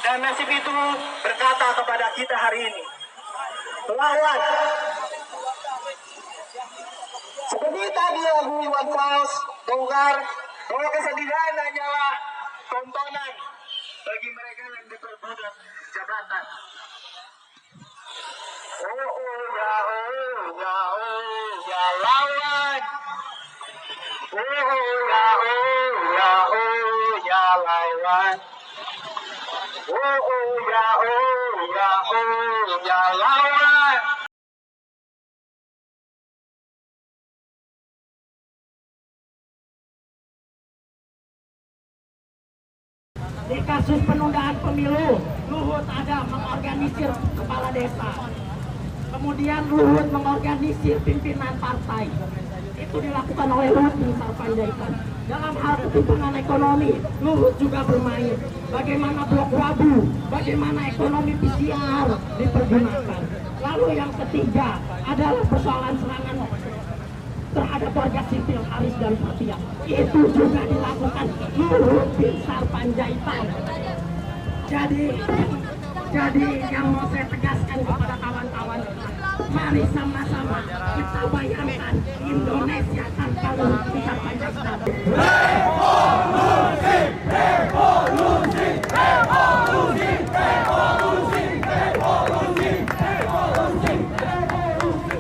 dan nasib itu berkata kepada kita hari ini, lawan. Seperti tadi lagu Iwan Fals bongkar bahwa kesedihan hanyalah tontonan bagi mereka yang diperbudak jabatan. Ya lawan. Ya lawan. Ya lawan. Di kasus penundaan pemilu, Luhut ada mengorganisir kepala desa. Kemudian Luhut mengorganisir pimpinan partai. Itu dilakukan oleh Luhut bin Sarpanjaitan. Dalam hal ketimpangan ekonomi, Luhut juga bermain. Bagaimana blok wabu, bagaimana ekonomi PCR dipergunakan. Lalu yang ketiga adalah persoalan serangan terhadap warga sipil Haris dan Fathia. Itu juga dilakukan Luhut bin Sarpanjaitan. Jadi yang mau saya tegaskan kepada kawan-kawan, mari sama-sama kita bayangkan Indonesia tanpa Luhut bin Sarpanjaitan. Revolusi, revolusi, revolusi, revolusi, revolusi, revolusi, revolusi.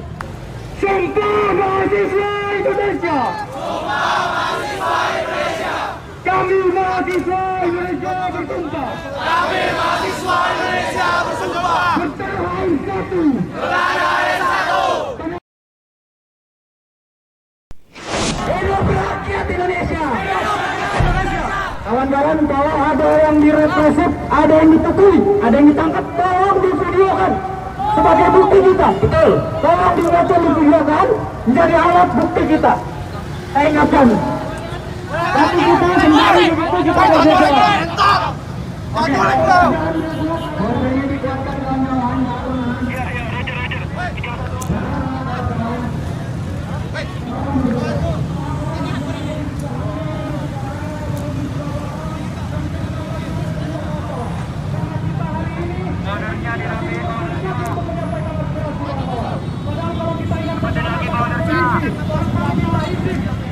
Sumpah mahasiswa Indonesia. Sumpah mahasiswa Indonesia. Kami mahasiswa Indonesia bersumpah. Kami mahasiswa Indonesia bersumpah. Bertahan satu. Bertahan satu. Hidup rakyat Indonesia. Kawan-kawan, kalau ada yang direpresif, ada yang ditekui, ada yang ditangkap, tolong divideokan sebagai bukti kita. Betul. Tolong dibaca divideokan menjadi alat bukti kita. Saya ingatkan. Tapi kita kembali begitu kita berbeda.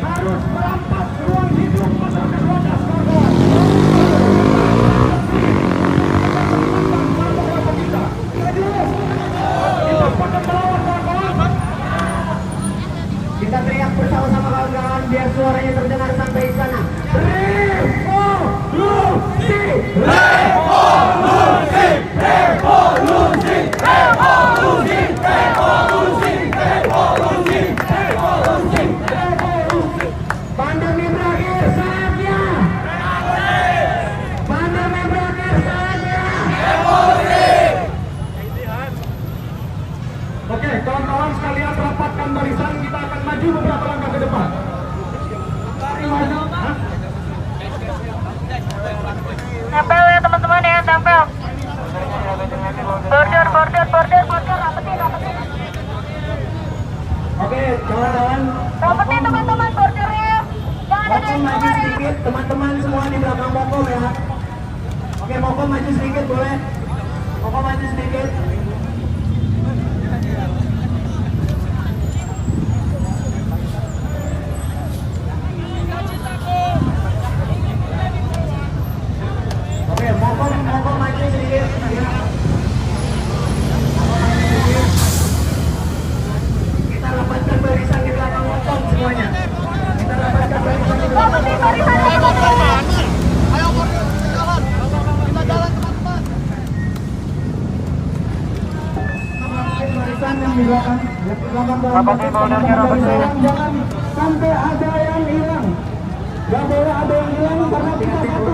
Harus merampas ruang hidup masyarakat wadas Papua. Kita teriak bersama-sama kawan-kawan biar suaranya terdengar sampai di sana. Revolusi, revolusi, revolusi, revolusi, revolusi, revolusi, revolusi, revolusi. Pandemi berakhir saatnya. Pandemi berakhir saatnya. Revolusi. Oke, kawan-kawan sekalian rapatkan barisan, kita akan maju beberapa langkah ke depan. Tempel ya teman-teman ya, tempel. Border, rapetin. Oke, kawan-kawan. Rapetin teman-teman bordernya. Jangan ada Mokom maju sedikit, teman-teman semua di belakang Mokom ya. Oke, Mokom maju sedikit boleh. Mokom maju sedikit. Oke, Mokom maju sedikit. Kita rapatkan barisan di belakang Mokom semuanya. Kita rapatkan barisan di belakang rapetin Mokom. barisan. Ayo jalan. Kita jalan teman-teman. Barisan yang di belakang jangan sampai ada yang hilang. Gak boleh ada yang hilang karena kita satu.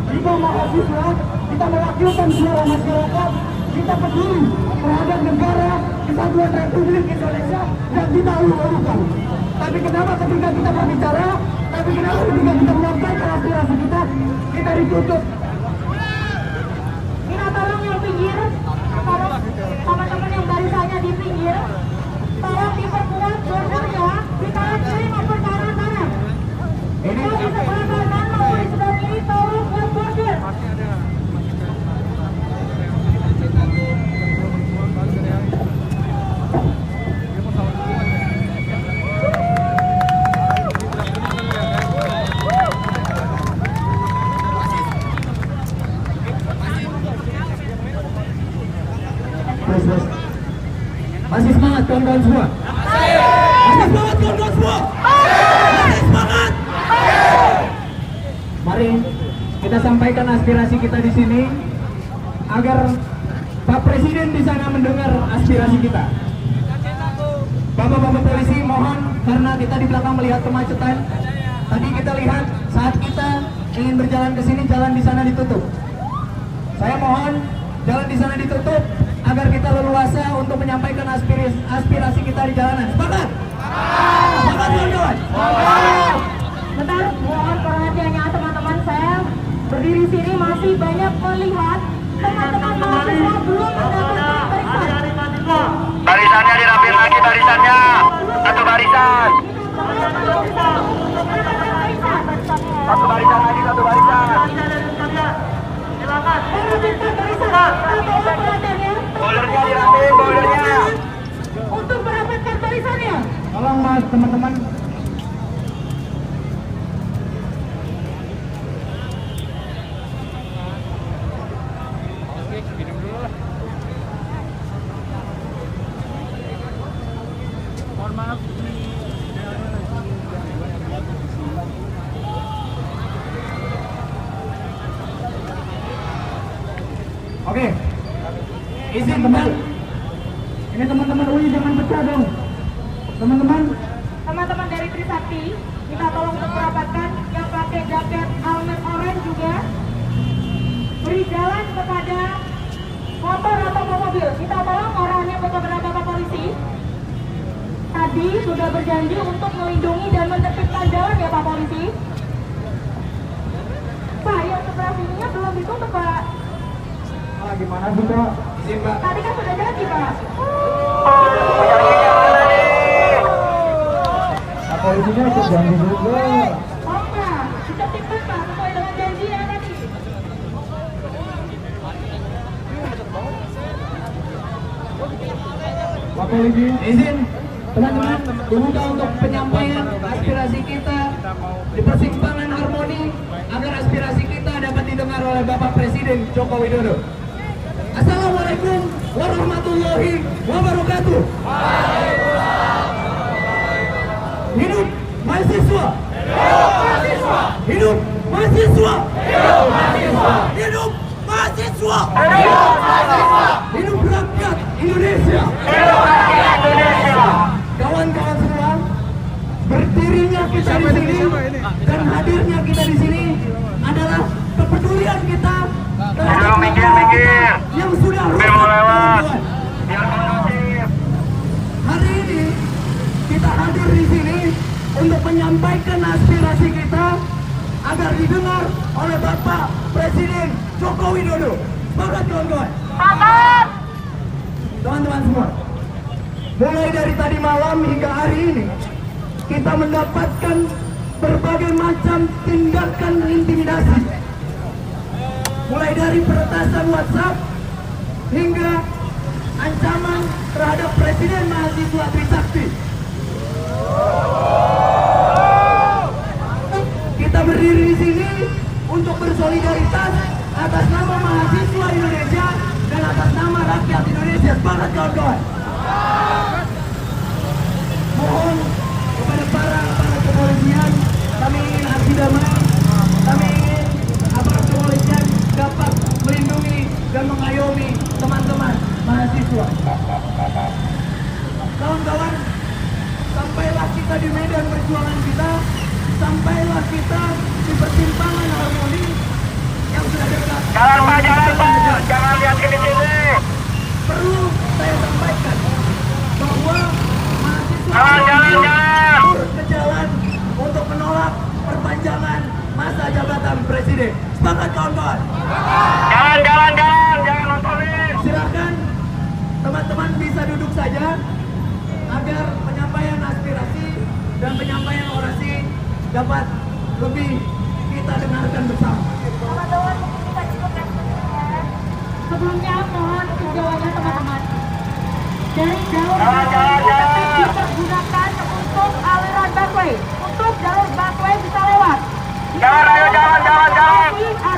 Kita mahasiswa, kita mewakilkan suara masyarakat, kita peduli terhadap negara kesatuan Republik Indonesia yang kita ulu-ulukan. Tapi kenapa ketika kita berbicara, tapi kenapa ketika kita menyampaikan aspirasi kita ditutup? Kita tolong yang pinggir, tolong teman-teman yang barisannya di pinggir, tolong diperkuat bordernya di kanan kiri maupun kanan kanan. Kalau di sebelah kanan mau di sebelah kiri tolong buat border. semangat kawan-kawan semua? Masih semangat kawan-kawan semua? Masih semangat? Mari kita sampaikan aspirasi kita di sini agar Pak Presiden di sana mendengar aspirasi kita. Bapak-bapak polisi mohon, karena kita di belakang melihat kemacetan. Tadi kita lihat saat kita ingin berjalan ke sini, jalan di sana ditutup. Saya mohon jalan di sana ditutup agar kita leluasa untuk menyampaikan aspirasi kita di jalanan. Sepakat? Sepakat kawan-kawan? Bentar, mohon perhatiannya teman-teman. Saya berdiri sini masih banyak melihat teman-teman mahasiswa belum mendapatkan barisan. Barisannya dirapiin lagi barisannya. Satu barisan. Satu barisan lagi, satu barisan. Silakan. Boilernya dirapiin, boilernya. Untuk mendapatkan barisannya. Tolong mas teman-teman. Oke, izin teman. Ini teman-teman UI jangan pecah dong. Teman-teman, Teman-teman dari Trisakti, kita tolong untuk merapatkan yang pakai jaket helmet orange juga. Beri jalan kepada motor atau mobil. Kita tolong orangnya kepada Bapak Polisi. Tadi sudah berjanji untuk melindungi dan menertibkan jalan ya Pak Polisi. Pak, yang sebelah sininya belum ditutup Pak. gimana sih Pak? Izin Pak. Tadi kan sudah janji Pak. Nah, polisinya ikut janji juga. Oh Pak, ditertibkan Pak sesuai dengan janji yang tadi. Pak polisi, izin teman-teman dibuka untuk penyampaian aspirasi kita di persimpangan Harmoni agar aspirasi kita dapat didengar oleh Bapak Presiden Joko Widodo. Assalamualaikum warahmatullahi wabarakatuh. Hidup mahasiswa. Hidup mahasiswa. Hidup mahasiswa. Hidup rakyat Indonesia. Kawan-kawan semua, berdirinya kita di sini dan hadirnya kita di sini adalah kepedulian kita terhadap minggir. yang sudah Mobil mau lewat. rusak. Biar kondusif. Hari ini kita hadir di sini untuk menyampaikan aspirasi kita agar didengar oleh Bapak Presiden Joko Widodo. Semangat kawan-kawan. Teman-teman semua, mulai dari tadi malam hingga hari ini kita mendapatkan berbagai macam tindakan intimidasi, mulai dari peretasan WhatsApp hingga ancaman terhadap Presiden Mahasiswa Trisakti. Kita berdiri di sini untuk bersolidaritas atas nama mahasiswa Indonesia dan atas nama rakyat Indonesia. Semangat kawan-kawan. Mohon kepada para kepolisian, kami ingin aksi damai, kami ingin aparat kepolisian dapat melindungi dan mengayomi teman-teman mahasiswa. Kawan-kawan, sampailah kita di medan perjuangan kita, sampailah kita di persimpangan Harmoni yang sudah dekat. Jalan Pak, jangan lihat ke sini. Perlu saya sampaikan bahwa mahasiswa Jalan. turun ke jalan untuk menolak perpanjangan masa jabatan presiden. Semangat kawan-kawan. Jangan nontonin. Silakan teman-teman bisa duduk saja agar penyampaian aspirasi dan penyampaian orasi dapat lebih kita dengarkan bersama. Teman-teman mungkin kita cukup ya. Sebelumnya mohon tinjauannya teman-teman. Dari jalur dipergunakan untuk aliran busway, untuk jalur busway bisa lewat. Jalan.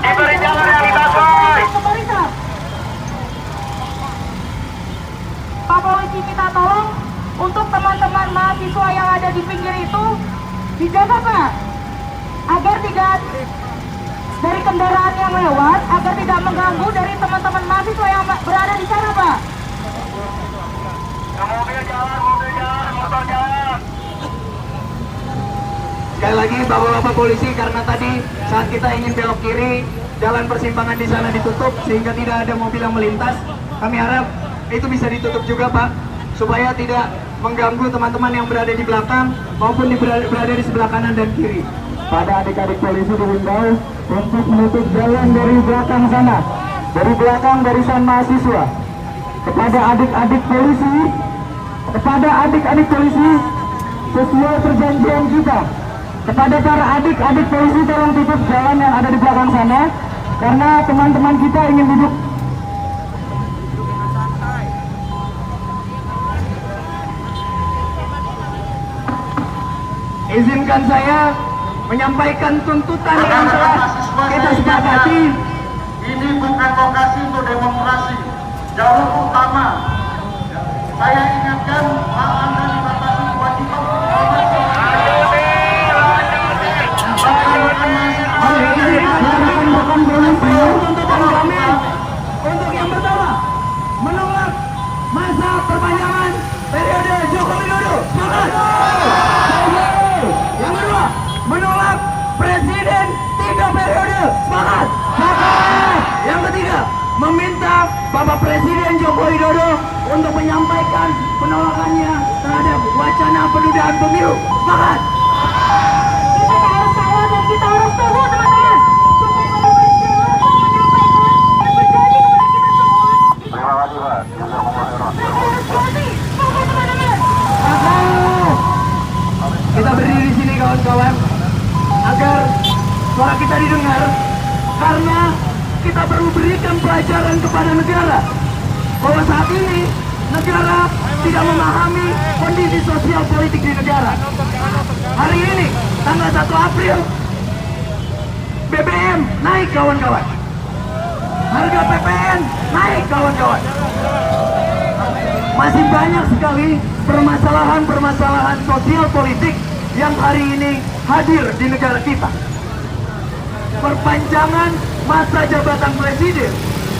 Diberi jalan yang di busway. Pak polisi kita tolong kendaraan yang lewat agar tidak mengganggu dari teman-teman mahasiswa yang berada di sana, Pak. Mobil jalan, motor jalan. Sekali lagi bapak-bapak polisi, karena tadi saat kita ingin belok kiri, jalan persimpangan di sana ditutup sehingga tidak ada mobil yang melintas. Kami harap itu bisa ditutup juga, Pak, supaya tidak mengganggu teman-teman yang berada di belakang maupun berada di sebelah kanan dan kiri. Pada adik-adik polisi dihimbau untuk menutup jalan dari belakang sana, dari belakang barisan mahasiswa. Kepada adik-adik polisi, sesuai perjanjian kita, kepada para adik-adik polisi tolong tutup jalan yang ada di belakang sana, karena teman-teman kita ingin duduk. Izinkan saya menyampaikan tuntutan yang telah kita sepakati. Ini bukan lokasi untuk demonstrasi. Jalur utama. Saya ingatkan, hak Anda dibatasi kewajiban Tuntutan kami untuk yang pertama, menolak masa perpanjangan periode Joko Widodo. Semangat. Yang kedua, menolak presiden 3 periode. Semangat. Yang ketiga, meminta Bapak Presiden Joko Widodo untuk menyampaikan penolakannya terhadap wacana penundaan pemilu. Semangat. Kita harus kawal dan kita harus tunggu, teman-teman, supaya Bapak Presiden langsung menyampaikan dan berjanji kepada kita semua. Terima kasih, Pak. Semoga teman-teman. Kita berdiri di sini, kawan-kawan, agar suara kita didengar, karena kita perlu berikan pelajaran kepada negara bahwa saat ini negara tidak memahami kondisi sosial politik di negara. Hari ini tanggal 1 April BBM naik, kawan-kawan. Harga PPN naik, kawan-kawan. Masih banyak sekali permasalahan-permasalahan sosial politik yang hari ini hadir di negara kita. Perpanjangan masa jabatan presiden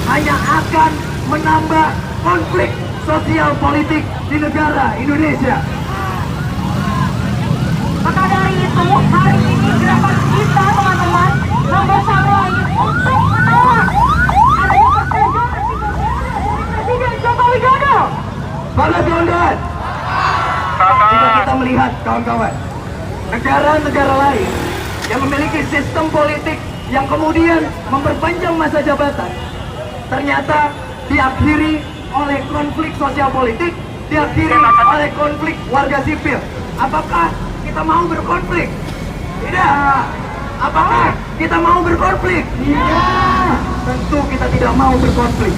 hanya akan menambah konflik sosial politik di negara Indonesia. Maka dari itu, hari ini gerakan kita, teman-teman, bersama lagi untuk menolak adanya persetujuan dari Presiden Joko Widodo. Semangat, kawan-kawan. Jika kita melihat, kawan-kawan, negara-negara lain yang memiliki sistem politik yang kemudian memperpanjang masa jabatan, ternyata diakhiri oleh konflik sosial politik, diakhiri oleh konflik warga sipil. Apakah kita mau berkonflik? Tidak. Apakah kita mau berkonflik? Tidak. Tentu kita tidak mau berkonflik.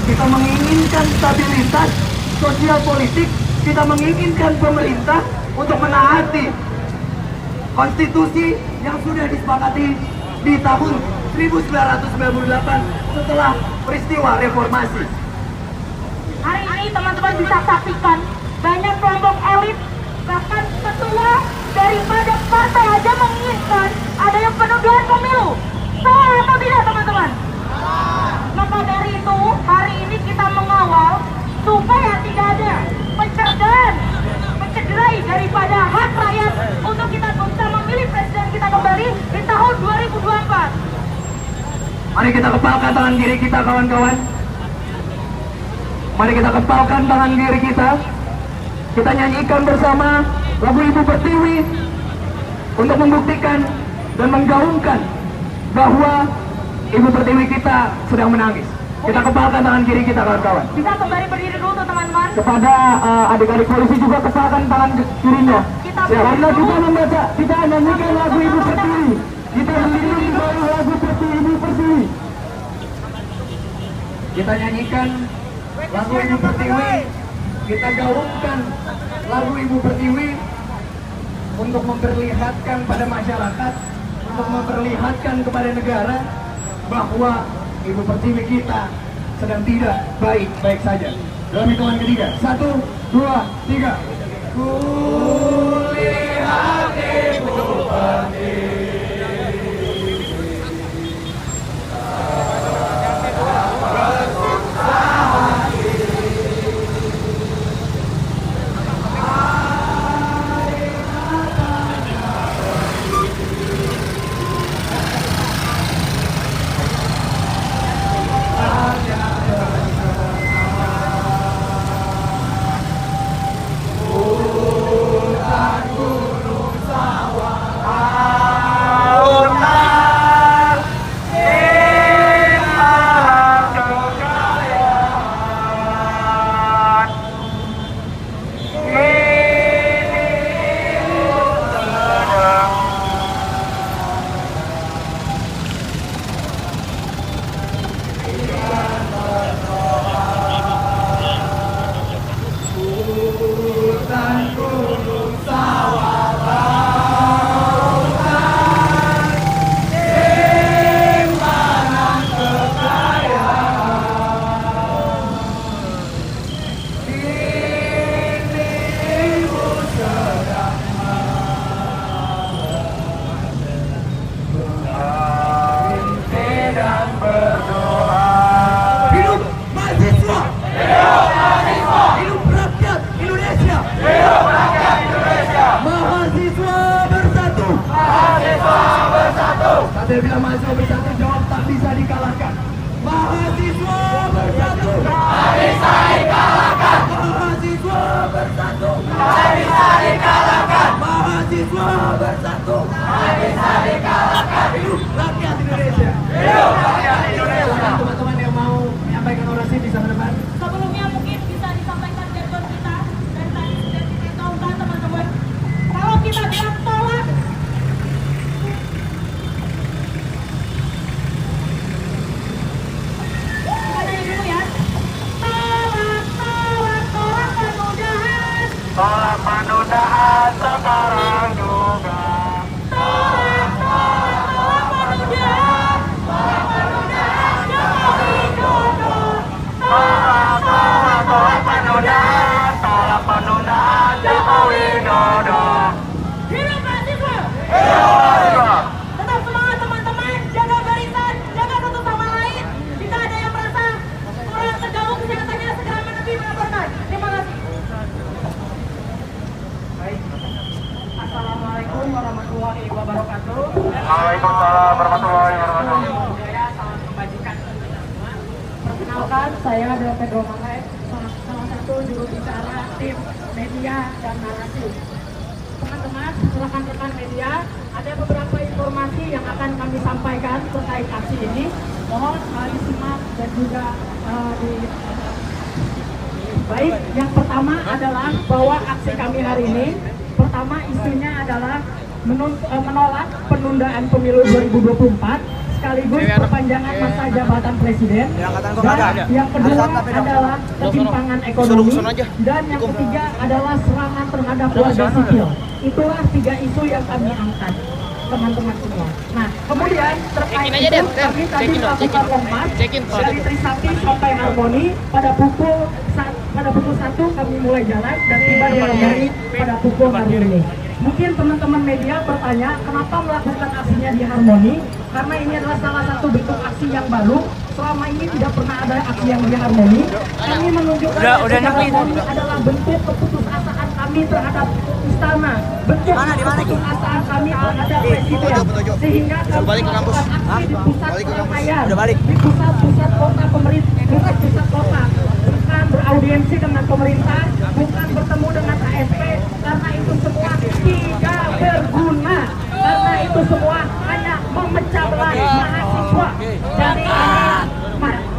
Kita menginginkan stabilitas sosial politik, kita menginginkan pemerintah untuk menaati konstitusi yang sudah disepakati di tahun 1998 setelah peristiwa reformasi. Hari ini teman-teman bisa saksikan banyak kelompok elit, bahkan ketua daripada partai aja menginginkan adanya penundaan pemilu. Salah atau tidak, teman-teman? Maka dari itu, hari ini kita mengawal supaya tidak ada mencederai daripada hak rakyat untuk kita bisa memilih presiden kita kembali di tahun 2024. Mari kita kepalkan tangan kiri kita, kawan-kawan. Mari kita kepalkan tangan kiri kita. Kita nyanyikan bersama lagu Ibu Pertiwi untuk membuktikan dan menggaungkan bahwa Ibu Pertiwi kita sedang menangis. Kita kepalkan tangan kiri kita, kawan-kawan. Bisa kembali berdiri dulu tuh, teman-teman. Kepada adik-adik polisi juga kepalkan tangan kirinya. Karena kita membaca, kita nyanyikan lagu Ibu Pertiwi. Kita melindungi di bawah lagu Ibu Pertiwi. Kita nyanyikan lagu Ibu Pertiwi. Kita gaungkan lagu Ibu Pertiwi untuk memperlihatkan pada masyarakat, untuk memperlihatkan kepada negara bahwa Ibu Pertiwi kita sedang tidak baik-baik saja. Dalam hitungan ketiga, 1, 2, 3. Kulihat Ibu Pertiwi Perkenalkan, saya adalah Pedro Mangkai, salah satu juru bicara tim media dan narasi. Teman-teman, rekan-rekan media, ada beberapa informasi yang akan kami sampaikan terkait aksi ini. Mohon disimak dan juga baik. Yang pertama adalah bahwa aksi kami hari ini, pertama isunya adalah menolak penundaan pemilu 2024 sekaligus perpanjangan masa jabatan presiden, dan yang kedua adalah ketimpangan ekonomi, dan yang ketiga adalah serangan terhadap warga sipil. Itulah 3 isu yang kami angkat, teman-teman semua. Nah, kemudian terkait itu kami tadi melakukan lompat dari Trisakti sampai Harmoni pada pukul 1 kami mulai jalan dan tiba di Harmoni pada pukul 6 ini. Mungkin teman-teman media bertanya kenapa melakukan aksinya di Harmoni, karena ini adalah salah satu bentuk aksi yang baru. Selama ini tidak pernah ada aksi yang di Harmoni. Kami menunjukkan aksi Harmoni adalah bentuk keputusasaan kami terhadap istana, bentuk keputusasaan kami terhadap presiden, sehingga kami melakukan aksi di pusat keramaian, di pusat kota pemerintah, pusat kota, bukan beraudiensi dengan pemerintah, bukan bertemu dengan ASP, karena itu semua tidak berguna, karena itu semua hanya memecah belah mahasiswa.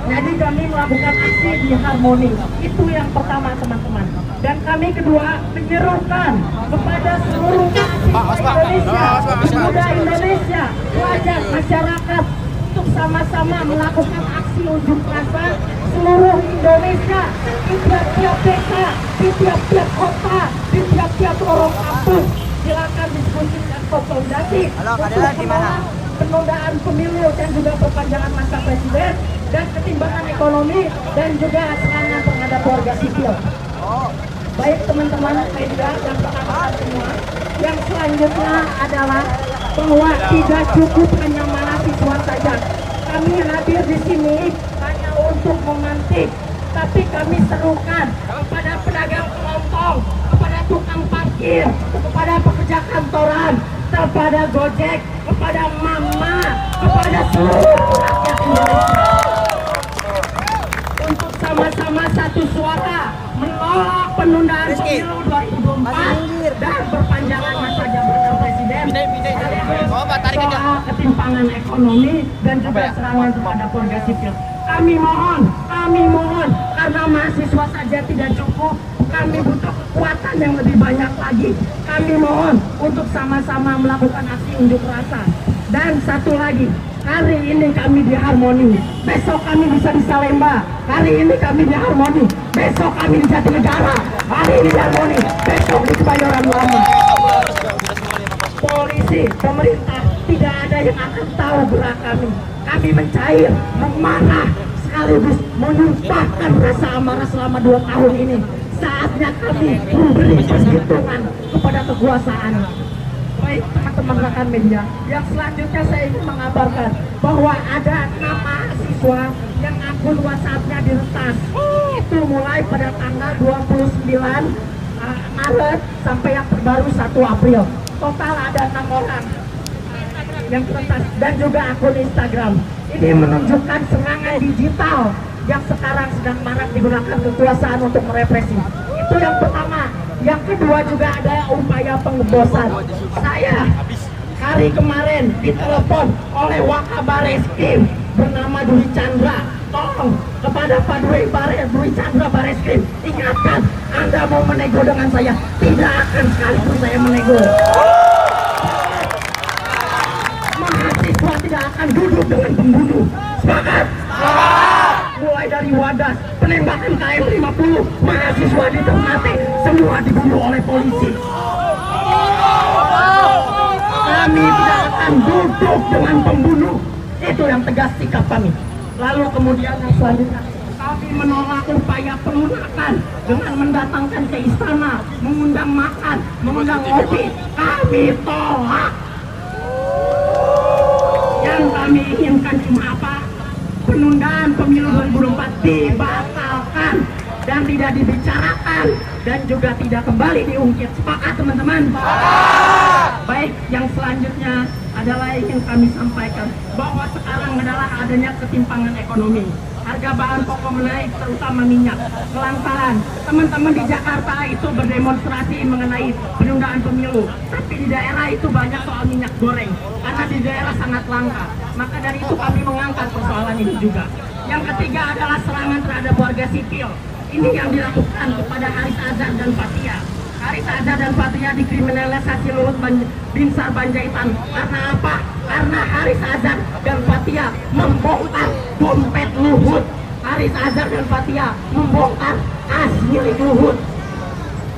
Jadi kami melakukan aksi di Harmoni. Itu yang pertama, teman-teman. Dan kami kedua menyerukan kepada seluruh mahasiswa Indonesia, pemuda Indonesia, pelajar masyarakat untuk sama-sama melakukan aksi unjuk rasa seluruh Indonesia, di tiap-tiap desa, di tiap-tiap kota, di tiap-tiap lorong kampung. Silakan diskusi dan konsolidasi untuk menolak penundaan pemilu dan juga perpanjangan masa presiden dan ketimbangan ekonomi dan juga serangan terhadap warga sipil. Baik teman-teman media dan rekan-rekan semua, yang selanjutnya adalah bahwa tidak cukup hanya mahasiswa saja. Kami hadir di sini hanya untuk memantik, tapi kami serukan kepada pedagang kelontong, kepada tukang parkir, kepada pekerja kantoran, kepada Gojek, kepada Mama, kepada seluruh rakyat Indonesia untuk sama-sama satu suara menolak penundaan pemilu 2024 dan perpanjangan masa jabatan presiden, soal ketimpangan ekonomi dan juga serangan terhadap warga sipil. Kami mohon, karena mahasiswa saja tidak cukup, kami butuh kekuatan yang lebih banyak lagi. Kami mohon untuk sama-sama melakukan aksi unjuk rasa. Dan satu lagi, hari ini kami di Harmoni, besok kami bisa di Salemba. Hari ini kami di Harmoni, besok kami di Jatinegara. Hari ini di Harmoni, besok di Kebayoran Lama. Polisi, pemerintah, tidak ada yang akan tahu gerak kami. Kami mencair, memarah, sekaligus menumpahkan rasa amarah selama 2 tahun ini. Saatnya kami memberi perhitungan kepada kekuasaan. Baik teman-teman rekan media, yang selanjutnya saya ingin mengabarkan bahwa ada 6 mahasiswa yang akun WhatsApp-nya diretas. Itu mulai pada tanggal 29 Maret sampai yang terbaru 1 April. Total ada 6 orang yang diretas dan juga akun Instagram. Ini menunjukkan serangan digital yang sekarang sedang marak digunakan kekuasaan untuk merepresi. Itu yang pertama. Yang kedua juga ada upaya pengebosan. Saya hari kemarin ditelepon oleh Wakabareskrim bernama Dwi Chandra. Tolong kepada Pak Dwi Chandra Bareskrim, ingatkan Anda mau menego dengan saya, tidak akan sekalipun saya menego. Mahasiswa tidak akan duduk dengan pembunuh. Sepakat? Mulai dari Wadas, penembakan KM50, mahasiswa ditermati, semua dibunuh oleh polisi. Kami tidak akan duduk dengan pembunuh. Itu yang tegas sikap kami. Lalu kemudian yang selanjutnya, kami menolak upaya pelunakan dengan mendatangkan ke istana, mengundang makan, mengundang ngopi. Kami tolak. Yang kami inginkan cuma apa? Penundaan pemilu 2024 dibatalkan dan tidak dibicarakan dan juga tidak kembali diungkit. Sepakat teman-teman? Baik, yang selanjutnya adalah yang kami sampaikan bahwa sekarang adalah adanya ketimpangan ekonomi. harga bahan pokok menaik, terutama minyak. Kelangkaan. Teman-teman di Jakarta itu berdemonstrasi mengenai penundaan pemilu, tapi di daerah itu banyak soal minyak goreng, karena di daerah sangat langka. Maka dari itu kami mengangkat persoalan ini juga. Yang ketiga adalah serangan terhadap warga sipil. Ini yang dilakukan kepada Haris Azhar dan Fathia. Haris Azhar dan Fathia dikriminalisasi Luhut Binsar Panjaitan. Karena apa? Karena Haris Azhar dan Fathia membongkar dompet Luhut. Haris Azhar dan Fathia membongkar tas milik Luhut.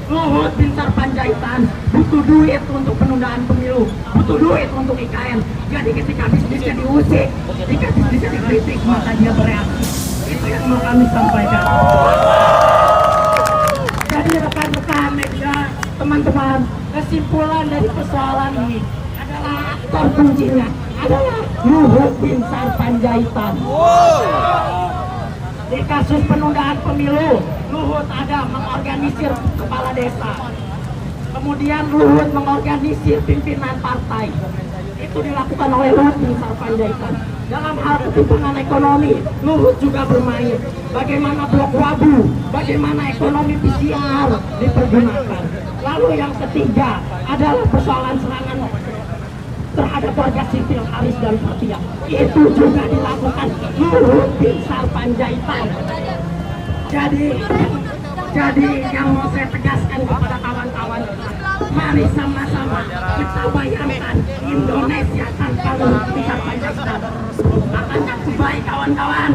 Luhut Binsar Panjaitan butuh duit untuk penundaan pemilu, butuh duit untuk IKN. Jadi ketika bisnisnya diusik, ketika bisnisnya dikritik, maka dia bereaksi. Itu yang mau kami sampaikan. Jadi rekan-rekan media, teman-teman, kesimpulan dari persoalan ini adalah aktor kuncinya adalah Luhut Binsar Panjaitan. Di kasus penundaan pemilu, Luhut ada mengorganisir kepala desa. Kemudian Luhut mengorganisir pimpinan partai. Itu dilakukan oleh Luhut Binsar Panjaitan. Dalam hal ketimpangan ekonomi, Luhut juga bermain. Bagaimana blok wabu, bagaimana ekonomi PCR dipergunakan. Lalu yang ketiga adalah persoalan serangan terhadap warga sipil Haris dan Fathia. Itu juga dilakukan Luhut Binsar Panjaitan. Jadi yang mau saya tegaskan kepada kawan-kawan, mari sama-sama kita bayangkan Indonesia tanpa Luhut Binsar Panjaitan. Akankah baik kawan-kawan?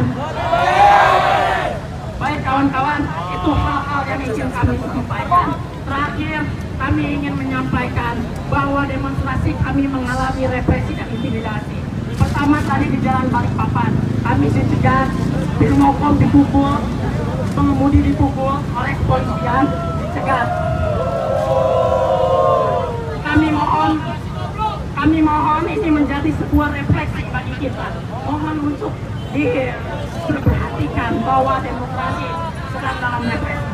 Baik kawan-kawan, itu hal-hal yang ingin kami sampaikan. Terakhir, kami ingin menyampaikan bahwa demonstrasi kami mengalami represi dan intimidasi. Pertama tadi di Jalan Balikpapan, kami dicegat, Birmokom dipukul, pengemudi dipukul oleh kepolisian, dicegat. Kami mohon ini menjadi sebuah refleksi bagi kita. Mohon untuk diperhatikan bahwa demokrasi sedang dalam represi.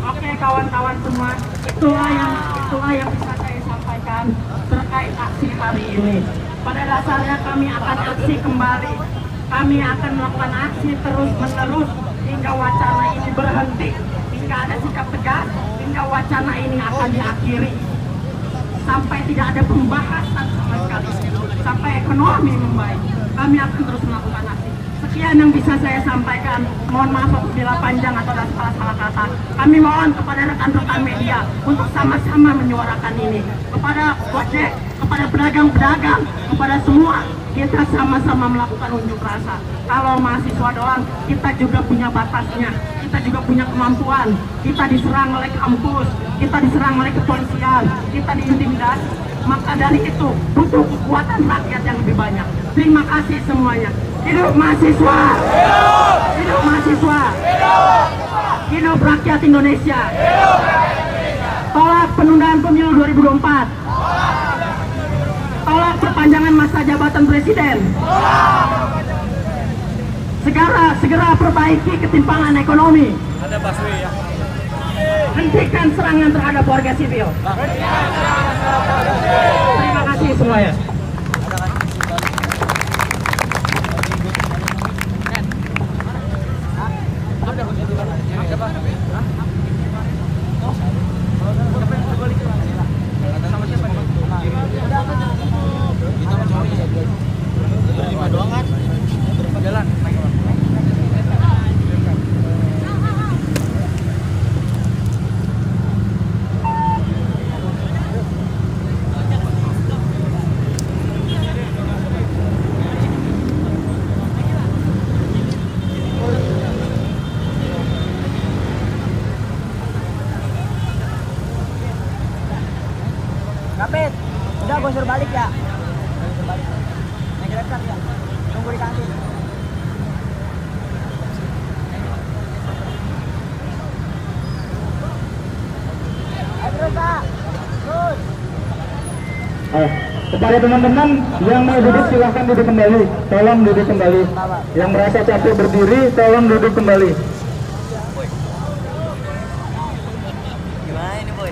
Oke kawan-kawan semua, itulah yang bisa saya sampaikan terkait aksi hari ini. Pada dasarnya kami akan aksi kembali. Kami akan melakukan aksi terus-menerus hingga wacana ini berhenti, hingga ada sikap tegas, hingga wacana ini akan diakhiri. Sampai tidak ada pembahasan sama sekali, sampai ekonomi membaik. Kami akan terus melakukan aksi. Sekian yang bisa saya sampaikan. Mohon maaf apabila panjang atau ada salah-salah kata. Kami mohon kepada rekan-rekan media untuk sama-sama menyuarakan ini. Kepada Gojek, kepada pedagang-pedagang, kepada semua, kita sama-sama melakukan unjuk rasa. Kalau mahasiswa doang, kita juga punya batasnya. Kita juga punya kemampuan. Kita diserang oleh kampus, kita diserang oleh kepolisian, kita diintimidasi. Maka dari itu butuh kekuatan rakyat yang lebih banyak. Terima kasih semuanya. Hidup mahasiswa! Hidup mahasiswa! Hidup rakyat Indonesia! Tolak penundaan pemilu 2024! Tolak perpanjangan masa jabatan presiden! Segera perbaiki ketimpangan ekonomi! Ada busway ya. Hentikan serangan terhadap warga sipil! Terima kasih semuanya. Kapit, udah gue suruh balik ya. Naik kereta ya. Tunggu di kantin. Ayo terus Pak. Terus. Kepada teman-teman yang mau duduk silahkan duduk kembali. Tolong duduk kembali. Yang merasa capek berdiri, tolong duduk kembali. Gimana ini boy?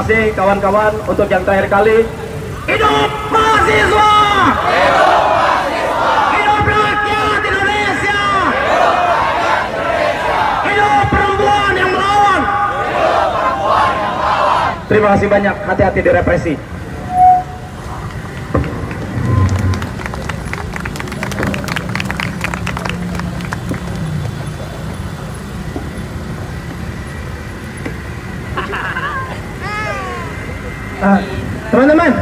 kasih kawan-kawan. Untuk yang terakhir kali, hidup mahasiswa! Hidup mahasiswa! Hidup rakyat Indonesia! Hidup rakyat Indonesia! Hidup perempuan yang melawan! Hidup perempuan yang melawan! Terima kasih banyak. Hati-hati di represi. Teman-teman,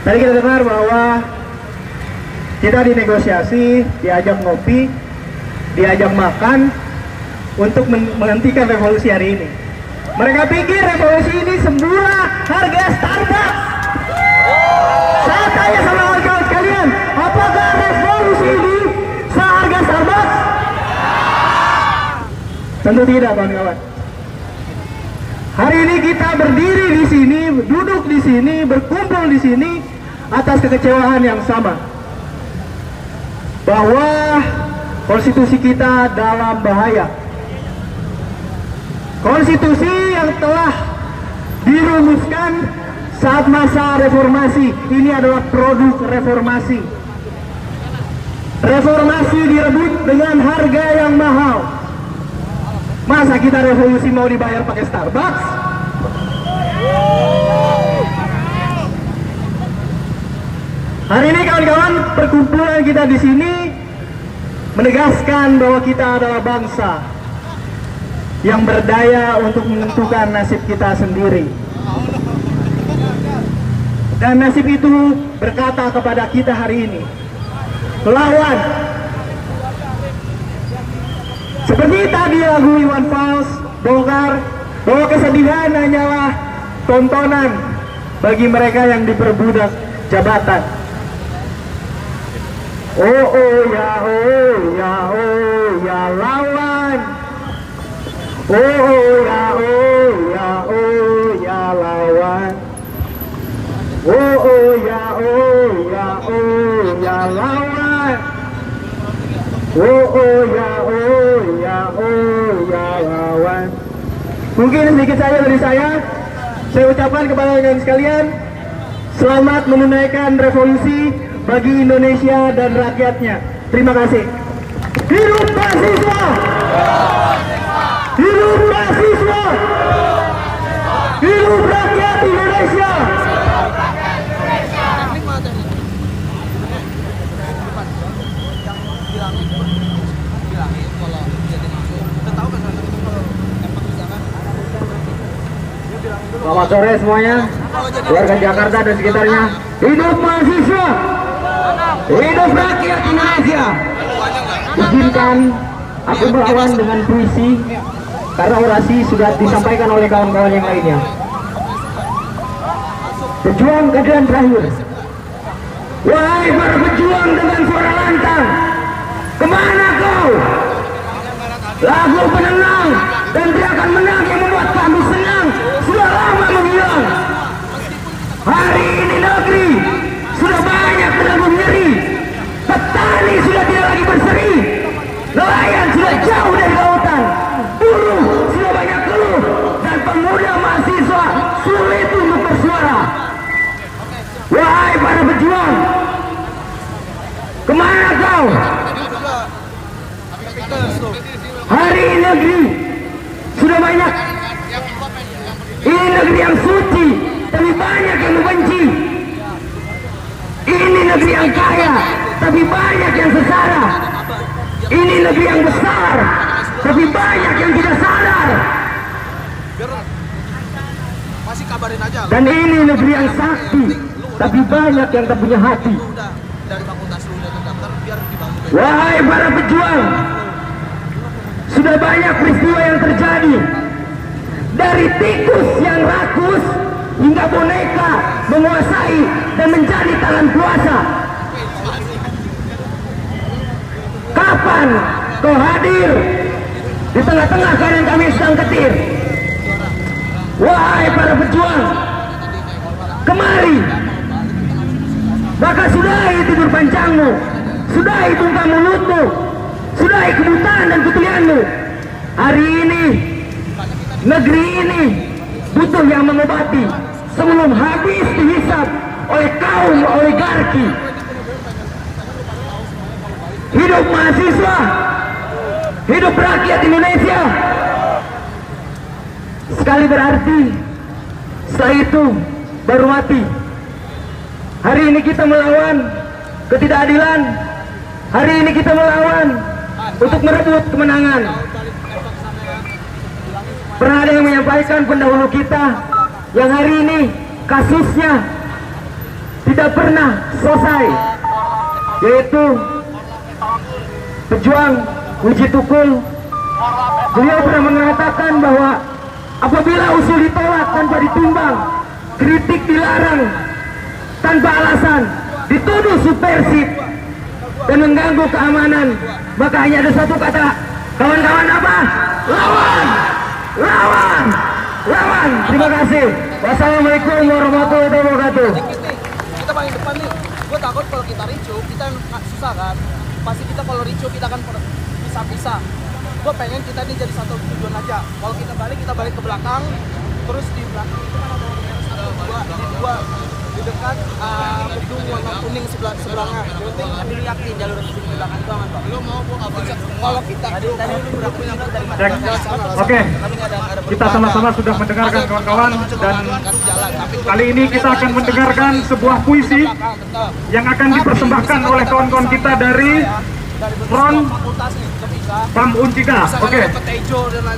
tadi kita dengar bahwa kita dinegosiasi, diajak ngopi, diajak makan untuk menghentikan revolusi hari ini. Mereka pikir revolusi ini semula harga Starbucks. Saya tanya sama kawan-kawan sekalian, apakah revolusi ini seharga Starbucks? Tentu tidak, kawan-kawan. Hari ini kita berdiri di sini, duduk di sini, berkumpul di sini atas kekecewaan yang sama. Bahwa konstitusi kita dalam bahaya. Konstitusi yang telah dirumuskan saat masa reformasi, ini adalah produk reformasi. Reformasi direbut dengan harga yang mahal. Masa kita revolusi mau dibayar pakai Starbucks? Hari ini kawan-kawan, perkumpulan kita di sini menegaskan bahwa kita adalah bangsa yang berdaya untuk menentukan nasib kita sendiri. Dan nasib itu berkata kepada kita hari ini, lawan. Seperti tadi lagu Iwan Fals bongkar bahwa kesedihan hanyalah tontonan bagi mereka yang diperbudak jabatan. Oh ya lawan. Oh ya lawan. Oh ya lawan. Ya lawan. Mungkin sedikit saja dari saya ucapkan kepada kalian sekalian, selamat menunaikan revolusi bagi Indonesia dan rakyatnya. Terima kasih. Hidup mahasiswa! Hidup mahasiswa! Hidup rakyat Indonesia! Selamat sore semuanya, warga Jakarta dan sekitarnya. Hidup mahasiswa, hidup rakyat Indonesia. Izinkan aku melawan dengan puisi, karena orasi sudah disampaikan oleh kawan-kawan yang lainnya. Pejuang keadaan terakhir. Wahai para pejuang dengan suara lantang, kemana kau? Lagu penenang dan teriakan menang yang membuat kami senang sudah lama menghilang. Hari ini negeri sudah banyak menanggung nyeri. Petani sudah tidak lagi berseri. Nelayan sudah jauh dari lautan. Buruh sudah banyak keluh. Dan pemuda mahasiswa sulit untuk bersuara. Wahai para pejuang, kemana kau? Hari ini negeri sudah banyak. Ini negeri yang suci, tapi banyak yang membenci. Ini negeri yang kaya, tapi banyak yang sesara. Ini negeri yang besar, tapi banyak yang tidak sadar. Dan ini negeri yang sakti, tapi banyak yang tak punya hati. Wahai para pejuang, sudah banyak peristiwa yang terjadi. Dari tikus yang rakus hingga boneka menguasai dan menjadi tangan kuasa. Kapan kau hadir di tengah-tengah keadaan kami sedang ketir? Wahai para pejuang, kemari. Maka sudahi tidur panjangmu, sudahi bungkam mulutmu, sudahi kebutaan dan ketulianmu. Hari ini negeri ini butuh yang mengobati sebelum habis dihisap oleh kaum oligarki. Hidup mahasiswa, hidup rakyat Indonesia. Sekali berarti, setelah itu baru mati. Hari ini kita melawan ketidakadilan. Hari ini kita melawan untuk merebut kemenangan. Pernah ada yang menyampaikan pendahulu kita yang hari ini kasusnya tidak pernah selesai, yaitu pejuang Uji Tukul. Beliau pernah mengatakan bahwa apabila usul ditolak tanpa ditimbang, kritik dilarang tanpa alasan, dituduh subversif dan mengganggu keamanan, maka hanya ada satu kata, kawan-kawan apa? Lawan! Lawan! Lawan! Terima kasih. Wassalamualaikum warahmatullahi wabarakatuh. Kita paling depan nih. Gue takut kalau kita ricuh, kita susah kan. Pasti kita kalau ricuh kita akan pisah-pisah. Gue pengen kita ini jadi satu tujuan aja. Kalau kita balik ke belakang. Terus di belakang itu kan ada dua di dekat gedung warna kuning sebelahnya. Yang penting ambil yakin jalur di belakang itu aman, Pak. Lu mau apa? Kalau kita tadi berapa dari mana? Oke, kita sama-sama sudah mendengarkan kawan-kawan, dan kali ini kita akan mendengarkan sebuah puisi yang akan dipersembahkan oleh kawan-kawan kita dari Front Pam Uncika. Oke,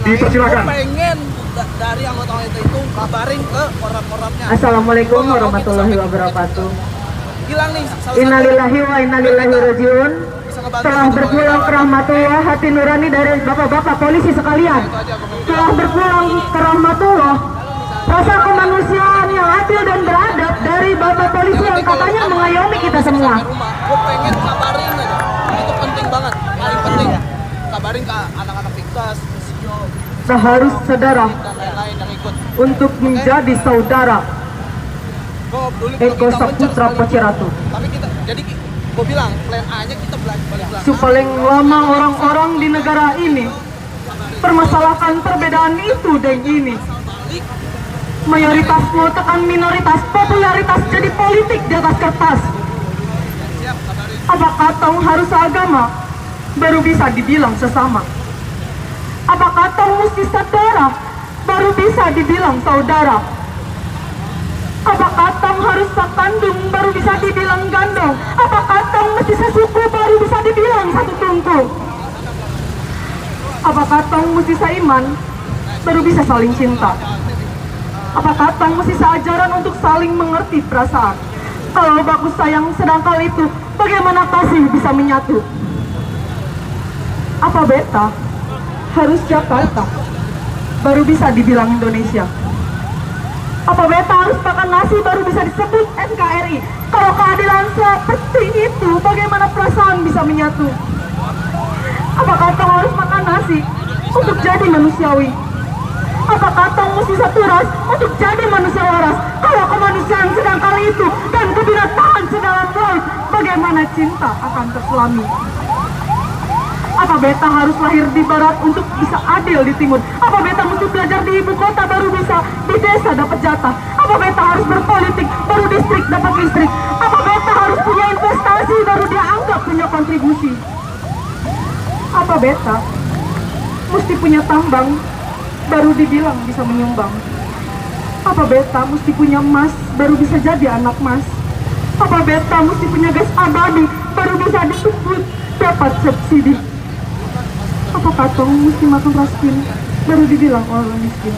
dipersilakan. Pengen dari anggota itu kabarin ke korab-korabnya. Assalamualaikum warahmatullahi wabarakatuh. Hilang nih. Innalillahi wa innalillahi rajiun. Telah berpulang ke rahmatullah hati nurani dari bapak-bapak polisi sekalian. Telah berpulang ke rahmatullah rasa kemanusiaan yang adil dan beradab dari bapak polisi yang katanya mengayomi kita semua. Gue pengen kabarin aja. Itu penting banget. Paling penting kabarin ke anak-anak Piktas, Sio, Seharus saudara dan lain-lain yang ikut. untuk menjadi saudara Eko Saputra Paciratu. Tapi kita, jadi gue bilang plan A-nya kita balik. Paling lama orang-orang di negara ini permasalahkan perbedaan itu dan ini. Mayoritas mau tekan minoritas, popularitas jadi politik di atas kertas. Apakah tong harus agama baru bisa dibilang sesama? Apakah tong mesti saudara baru bisa dibilang saudara? Apakah tong harus sekandung baru bisa dibilang gandong? Apakah tong mesti sesuku baru bisa dibilang satu tungku? Apakah tong mesti seiman baru bisa saling cinta? Apakah tong mesti seajaran untuk saling mengerti perasaan? Kalau baku sayang sedangkal itu, bagaimana kasih bisa menyatu? Apa beta harus Jakarta baru bisa dibilang Indonesia? Apa beta harus makan nasi baru bisa disebut NKRI? Kalau keadilan seperti itu, bagaimana perasaan bisa menyatu? Apakah tong harus makan nasi untuk jadi manusiawi? Apakah tong mesti satu ras untuk jadi manusia waras? Kalau kemanusiaan sedang kali itu dan kebinatangan sedalam laut, bagaimana cinta akan terselami? Apa beta harus lahir di barat untuk bisa adil di timur? Apa beta mesti belajar di ibu kota baru bisa di desa dapat jatah? Apa beta harus berpolitik baru distrik dapat listrik? Apa beta harus punya investasi baru dianggap punya kontribusi? Apa beta mesti punya tambang baru dibilang bisa menyumbang? Apa beta mesti punya emas baru bisa jadi anak mas? Apa beta mesti punya gas abadi baru bisa disebut dapat subsidi? Apakah tong mesti makan raskin baru dibilang orang miskin?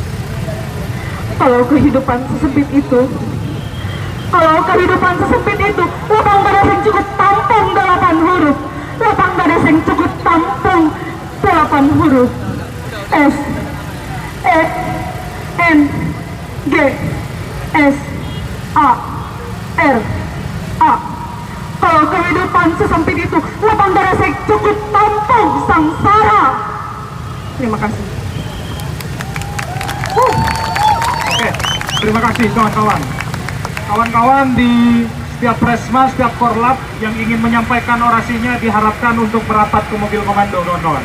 Kalau kehidupan sesempit itu, lapang dada sing cukup tampung 8 huruf. Lapang dada sing cukup tampung 8 huruf. S E N G S A R A. Kalau kehidupan sesempit itu, lapang dada sing cukup tampung samsara. Terima kasih. Oke, terima kasih kawan-kawan. Kawan-kawan di setiap Presma, setiap Korlap yang ingin menyampaikan orasinya diharapkan untuk merapat ke mobil komando, kawan-kawan.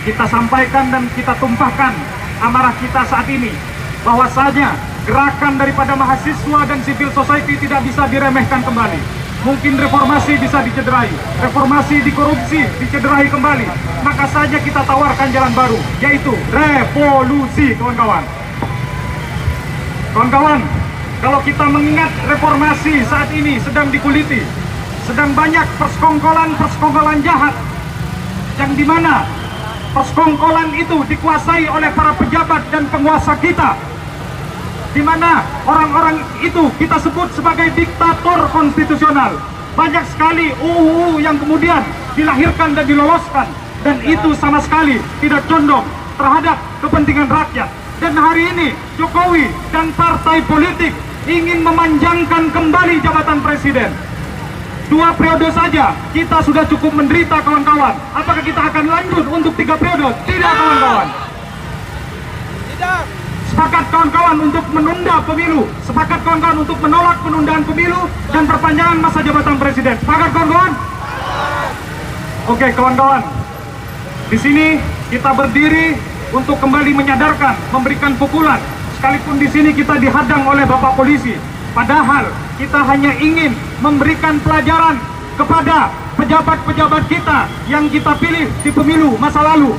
Kita sampaikan dan kita tumpahkan amarah kita saat ini, bahwasanya gerakan daripada mahasiswa dan civil society tidak bisa diremehkan kembali. Mungkin reformasi bisa dicederai, reformasi di korupsi dicederai kembali. Maka saja kita tawarkan jalan baru, yaitu revolusi, kawan-kawan. Kawan-kawan, kalau kita mengingat reformasi saat ini sedang dikuliti, sedang banyak persekongkolan jahat, yang dimana persekongkolan itu dikuasai oleh para pejabat dan penguasa kita, di mana orang-orang itu kita sebut sebagai diktator konstitusional. Banyak sekali UU yang kemudian dilahirkan dan diloloskan, dan itu sama sekali tidak condong terhadap kepentingan rakyat. Dan hari ini Jokowi dan partai politik ingin memanjangkan kembali jabatan presiden. 2 periode saja kita sudah cukup menderita, kawan-kawan. Apakah kita akan lanjut untuk 3 periode? Tidak, kawan-kawan. Tidak. Sepakat kawan-kawan untuk menunda pemilu, sepakat kawan-kawan untuk menolak penundaan pemilu dan perpanjangan masa jabatan presiden. Sepakat kawan-kawan? Oke kawan-kawan, di sini kita berdiri untuk kembali menyadarkan, memberikan pukulan. Sekalipun di sini kita dihadang oleh Bapak Polisi, padahal kita hanya ingin memberikan pelajaran kepada pejabat-pejabat kita yang kita pilih di pemilu masa lalu.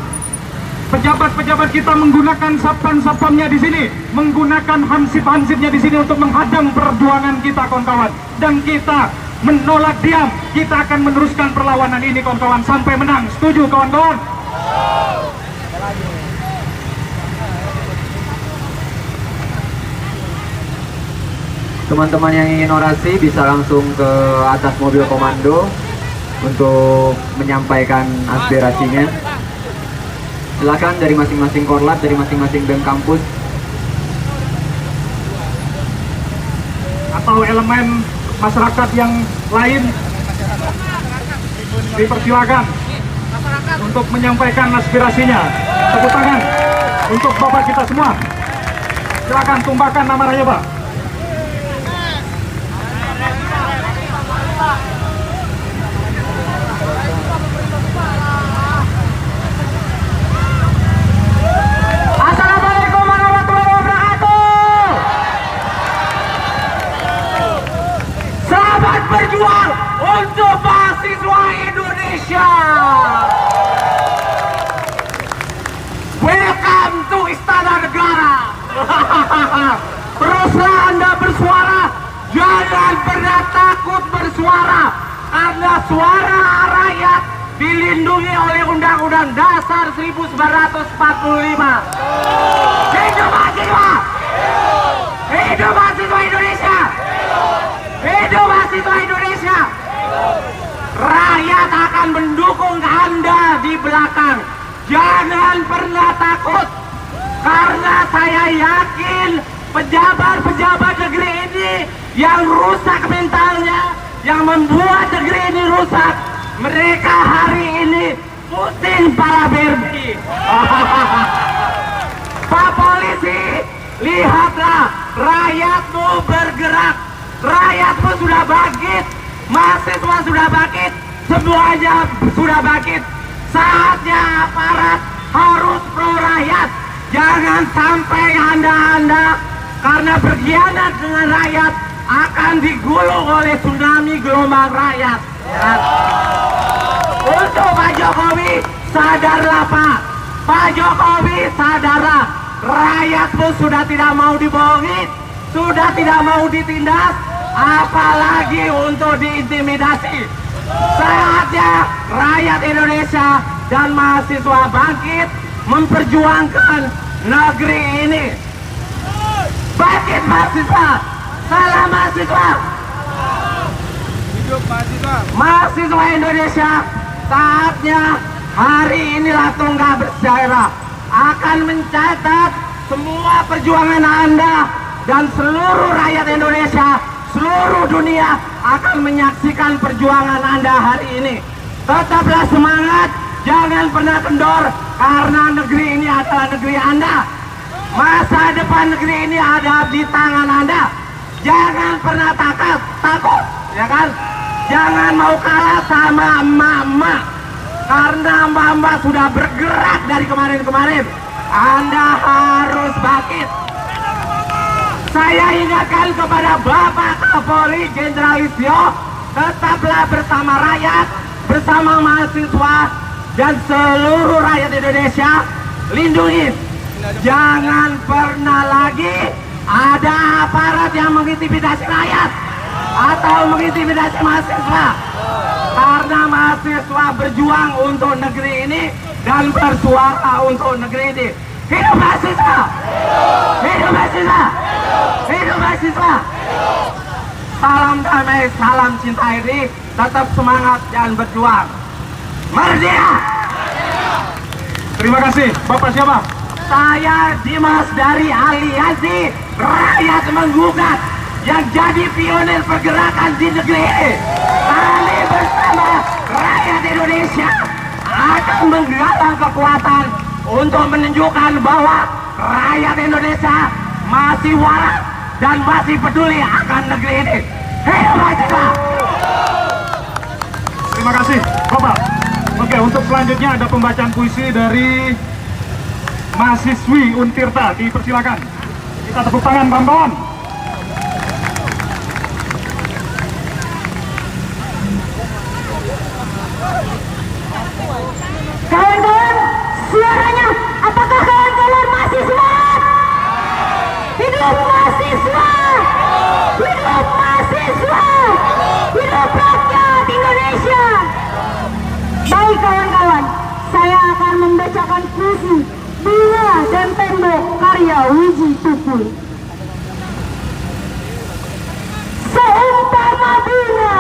Pejabat-pejabat kita menggunakan satpam-satpamnya di sini, menggunakan hansip-hansipnya di sini untuk menghadang perjuangan kita, kawan-kawan. Dan kita menolak diam, kita akan meneruskan perlawanan ini, kawan-kawan, sampai menang. Setuju, kawan-kawan? Teman-teman yang ingin orasi bisa langsung ke atas mobil komando untuk menyampaikan aspirasinya. Silakan dari masing-masing korlat, dari masing-masing BEM kampus. Atau elemen masyarakat yang lain dipersilakan untuk menyampaikan aspirasinya. Tepuk tangan untuk Bapak kita semua. Silakan tumbahkan nama raya, Pak. Assalamualaikum warahmatullahi wabarakatuh. Selamat berjuang untuk mahasiswa Indonesia. Welcome to Istana Negara. Teruslah Anda bersuara, jangan pernah takut bersuara, karena suara rakyat dilindungi oleh Undang-Undang Dasar 1945. Hidup mahasiswa! Hidup mahasiswa Indonesia! Hidup mahasiswa Indonesia! Rakyat akan mendukung Anda di belakang. Jangan pernah takut, karena saya yakin pejabat-pejabat negeri ini yang rusak mentalnya, yang membuat negeri ini rusak, mereka hari ini Putin para berbi. Pak Polisi, lihatlah, rakyatmu bergerak, rakyatmu sudah bangkit, mahasiswa sudah bangkit, semuanya sudah bangkit. Saatnya aparat harus pro rakyat. Jangan sampai Anda karena berkhianat dengan rakyat akan digulung oleh tsunami gelombang rakyat. Ya. Untuk Pak Jokowi, sadarlah Pak. Pak Jokowi, sadarlah. Rakyatmu sudah tidak mau dibohongi, sudah tidak mau ditindas, apalagi untuk diintimidasi. Saatnya rakyat Indonesia dan mahasiswa bangkit memperjuangkan negeri ini. Bangkit mahasiswa, salam mahasiswa. Hidup mahasiswa. Mahasiswa Indonesia, saatnya hari inilah tonggak bersejarah akan mencatat semua perjuangan Anda, dan seluruh rakyat Indonesia, seluruh dunia akan menyaksikan perjuangan Anda hari ini. Tetaplah semangat, jangan pernah kendor, karena negeri ini adalah negeri Anda. Masa depan negeri ini ada di tangan Anda. Jangan pernah takut, ya kan? Jangan mau kalah sama emak-emak, karena emak-emak sudah bergerak dari kemarin-kemarin. Anda harus bangkit. Saya ingatkan kepada Bapak Kapolri Jenderal Listio, tetaplah bersama rakyat, bersama mahasiswa dan seluruh rakyat Indonesia. Lindungi, jangan pernah lagi ada aparat yang mengintimidasi rakyat atau mengintimidasi mahasiswa, karena mahasiswa berjuang untuk negeri ini dan bersuara untuk negeri ini. Hidup mahasiswa! Hidup mahasiswa! Hidup mahasiswa! Salam damai, salam cinta ini, tetap semangat dan berjuang. Merdeka! Terima kasih. Bapak siapa? Saya Dimas dari Aliansi Rakyat Menggugat yang jadi pionir pergerakan di negeri ini. Kami bersama rakyat Indonesia akan menggalang kekuatan untuk menunjukkan bahwa rakyat Indonesia masih waras dan masih peduli akan negeri ini. Hidup mahasiswa! Terima kasih, Bapak. Oke, untuk selanjutnya ada pembacaan puisi dari mahasiswi Untirta. Dipersilakan. Kita tepuk tangan, kawan-kawan. Kawan-kawan, suaranya, apakah kawan-kawan mahasiswa? Hidup mahasiswa! Hidup mahasiswa! Hidup rakyat Indonesia! Baik kawan-kawan, saya akan membacakan puisi Bunga dan Tembok karya Wiji Tukul. Seumpama bunga,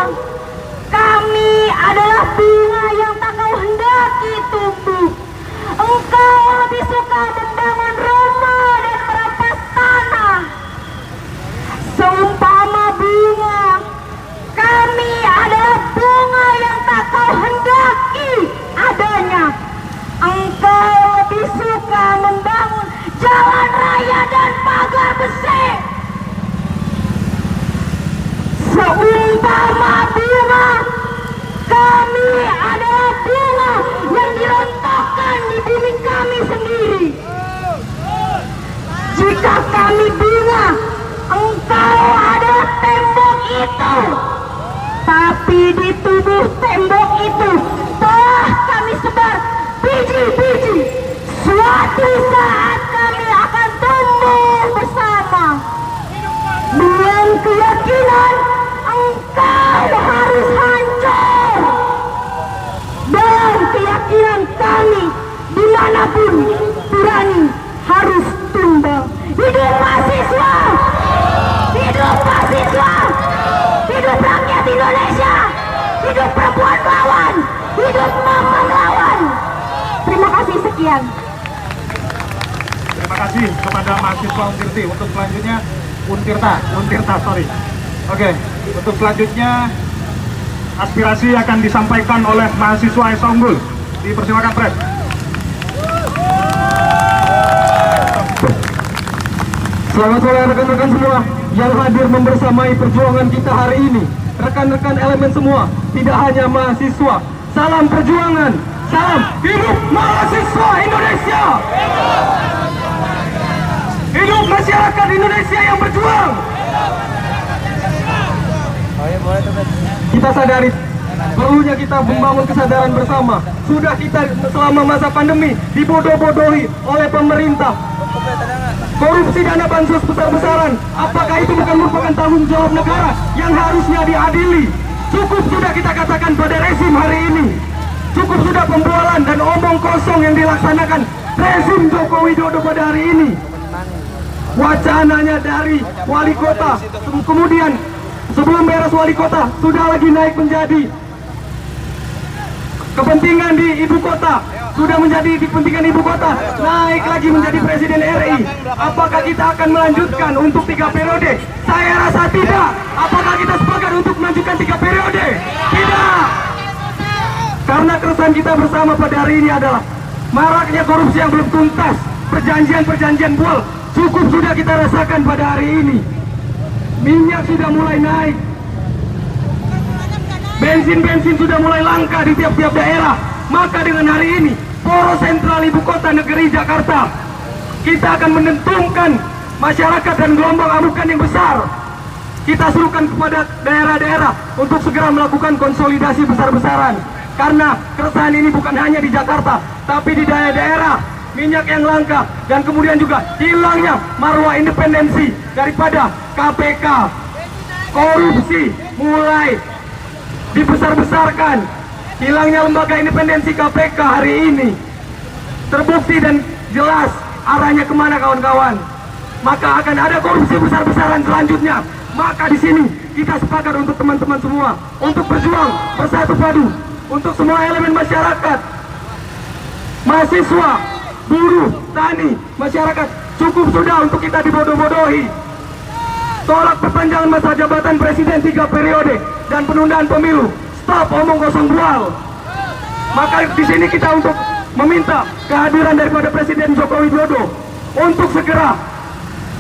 kami adalah bunga yang tak kau hendaki tumbuh. Engkau lebih suka membangun rumah dan merampas tanah. Seumpama bunga, kami adalah bunga yang tak kau hendaki adanya. Engkau lebih suka membangun jalan raya dan pagar besi. Seumpama bunga, kami adalah bunga yang dirontokkan di bumi kami sendiri. Jika kami bunga, engkau adalah tembok itu. Tapi di tubuh tembok itu telah kami sebar biji-biji. Suatu saat kami akan tumbuh bersama. Dengan keyakinan engkau harus hancur. Dan keyakinan kami dimanapun berani harus tumbang. Hidup mahasiswa! Hidup mahasiswa! Hidup rakyat Indonesia! Hidup perempuan lawan! Hidup mama lawan! Terima kasih, sekian. Terima kasih kepada mahasiswa Untirti. Untuk selanjutnya Untirta, sorry. Oke, untuk selanjutnya aspirasi akan disampaikan oleh mahasiswa Esa Unggul. Dipersilakan, Pres. Selamat sore rekan-rekan semua yang hadir membersamai perjuangan kita hari ini. Rekan-rekan elemen semua, tidak hanya mahasiswa. Salam perjuangan, salam hidup mahasiswa Indonesia. Hidup masyarakat Indonesia yang berjuang. Kita sadari perlunya kita membangun kesadaran bersama. Sudah kita selama masa pandemi dibodoh-bodohi oleh pemerintah. Korupsi dana bansos besar-besaran. Apakah itu bukan merupakan tanggung jawab negara yang harusnya diadili? Cukup sudah kita katakan pada rezim hari ini. Cukup sudah pembualan dan omong kosong yang dilaksanakan rezim Joko Widodo pada hari ini. Wacananya dari wali kota, kemudian sebelum beres wali kota sudah lagi naik menjadi kepentingan di ibu kota, sudah menjadi kepentingan ibu kota, naik lagi menjadi presiden RI. Apakah kita akan melanjutkan untuk 3 periode? Saya rasa tidak. Apakah kita sepakat untuk melanjutkan 3 periode? Tidak. Karena keresahan kita bersama pada hari ini adalah maraknya korupsi yang belum tuntas, perjanjian-perjanjian bual cukup sudah kita rasakan pada hari ini. Minyak sudah mulai naik, bensin sudah mulai langka di tiap-tiap daerah. Maka dengan hari ini poros sentral ibu kota negeri Jakarta, kita akan menentukan masyarakat dan gelombang amukan yang besar. Kita serukan kepada daerah-daerah untuk segera melakukan konsolidasi besar-besaran. Karena keresahan ini bukan hanya di Jakarta, tapi di daerah-daerah minyak yang langka, dan kemudian juga hilangnya marwah independensi daripada KPK. Korupsi mulai dibesar-besarkan. Hilangnya lembaga independensi KPK hari ini terbukti dan jelas arahnya kemana, kawan-kawan. Maka akan ada korupsi besar-besaran selanjutnya. Maka di sini kita sepakat untuk teman-teman semua untuk berjuang bersatu padu untuk semua elemen masyarakat, mahasiswa, buruh, tani, masyarakat. Cukup sudah untuk kita dibodoh-bodohi. Tolak perpanjangan masa jabatan presiden 3 periode dan penundaan pemilu. Stop omong kosong bual. Maka di sini kita untuk meminta kehadiran daripada Presiden Joko Widodo untuk segera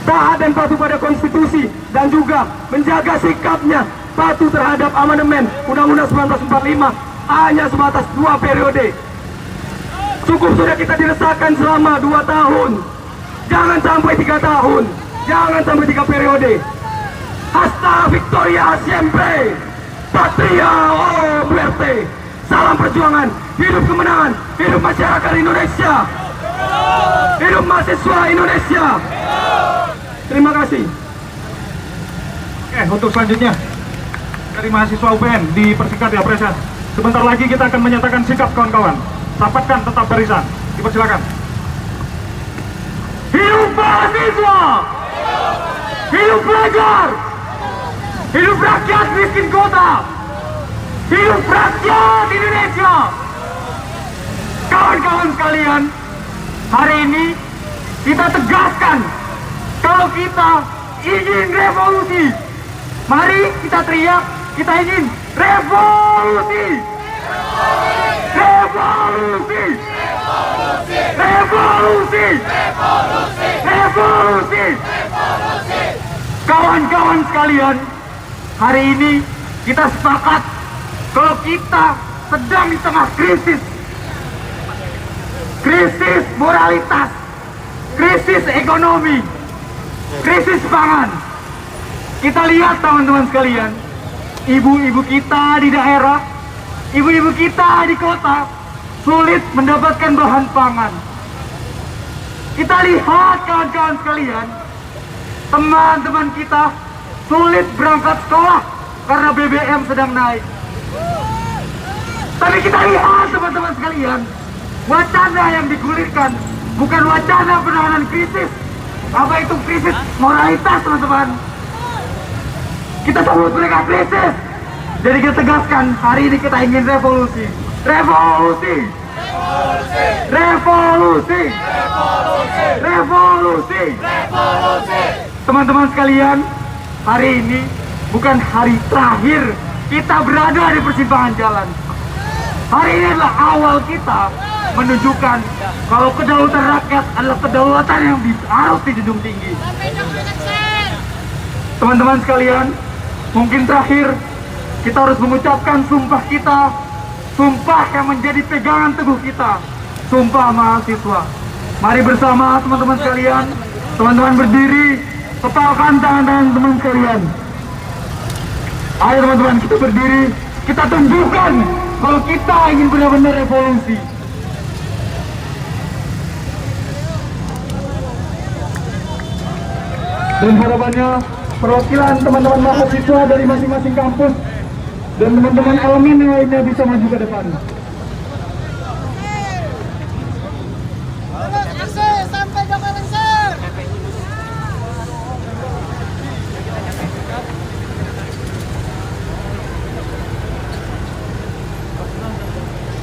taat dan patuh pada konstitusi dan juga menjaga sikapnya patuh terhadap amandemen Undang-Undang 1945 hanya sebatas 2 periode. Cukup sudah kita diresahkan selama 2 tahun. Jangan sampai 3 tahun. Jangan sampai 3 periode. Hasta Victoria siempre. Patria o muerte. Salam perjuangan, hidup kemenangan, hidup masyarakat Indonesia, hidup mahasiswa Indonesia. Terima kasih. Oke, untuk selanjutnya dari mahasiswa UPN dipersingkat ya, Presiden. Sebentar lagi kita akan menyatakan sikap, kawan-kawan. Rapatkan tetap barisan. Dipersilakan. Hidup mahasiswa, hidup pelajar, hidup rakyat miskin kota, hidup rakyat Indonesia. Kawan-kawan sekalian, hari ini kita tegaskan kalau kita ingin revolusi. Mari kita teriak, kita ingin revolusi. Revolusi. Revolusi. Revolusi. Kawan-kawan sekalian, hari ini kita sepakat kalau kita sedang di tengah krisis. Krisis moralitas, krisis ekonomi, krisis pangan. Kita lihat teman-teman sekalian, ibu-ibu kita di daerah, ibu-ibu kita di kota sulit mendapatkan bahan pangan. Kita lihat kawan-kawan sekalian, teman-teman kita sulit berangkat sekolah karena BBM sedang naik. Tapi kita lihat teman-teman sekalian, wacana yang digulirkan bukan wacana penanganan krisis. Apa itu krisis moralitas, teman-teman? Kita sebut mereka krisis. Jadi kita tegaskan, hari ini kita ingin revolusi. Revolusi. Revolusi. Revolusi. Revolusi. Teman-teman sekalian, hari ini bukan hari terakhir kita berada di persimpangan jalan. Hari ini adalah awal kita menunjukkan kalau kedaulatan rakyat adalah kedaulatan yang harus dijunjung tinggi. Teman-teman sekalian, mungkin terakhir kita harus mengucapkan sumpah kita, sumpah yang menjadi pegangan teguh kita, sumpah mahasiswa. Mari bersama teman-teman sekalian, teman-teman berdiri, tepalkan tangan-tangan teman sekalian. Ayo teman-teman, kita berdiri, kita tunjukkan kalau kita ingin benar-benar revolusi. Dan harapannya perwakilan teman-teman mahasiswa dari masing-masing kampus dan teman-teman elemen yang lainnya bisa maju ke depan. Sampai Jokowi lengser.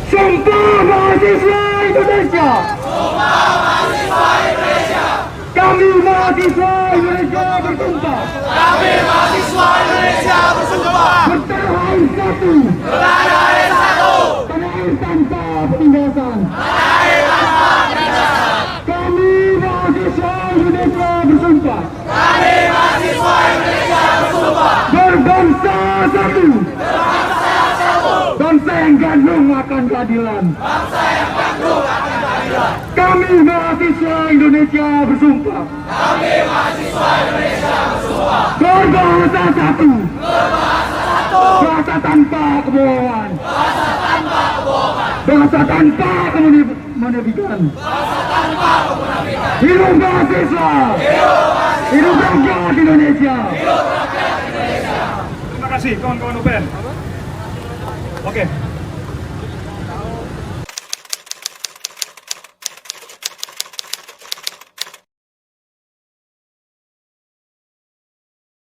Sumpah mahasiswa Indonesia. Sumpah mahasiswa Indonesia. Kami mahasiswa Indonesia bersumpah. Kami mahasiswa Indonesia bersumpah. Bertanah air satu. Bertanah air satu. Tanah air tanpa penindasan. Tanah air tanpa penindasan. Kami mahasiswa Indonesia bersumpah. Kami mahasiswa Indonesia bersumpah. Berbangsa satu. Berbangsa satu. Bangsa yang gandrung akan keadilan. Bangsa yang gandrung akan keadilan. Kami mahasiswa Indonesia bersumpah. Berbahasa satu. Bahasa tanpa kebohongan. Bahasa tanpa kemunafikan. Hidup mahasiswa. Hidup rakyat Indonesia. Terima kasih kawan-kawan UPN. Oke.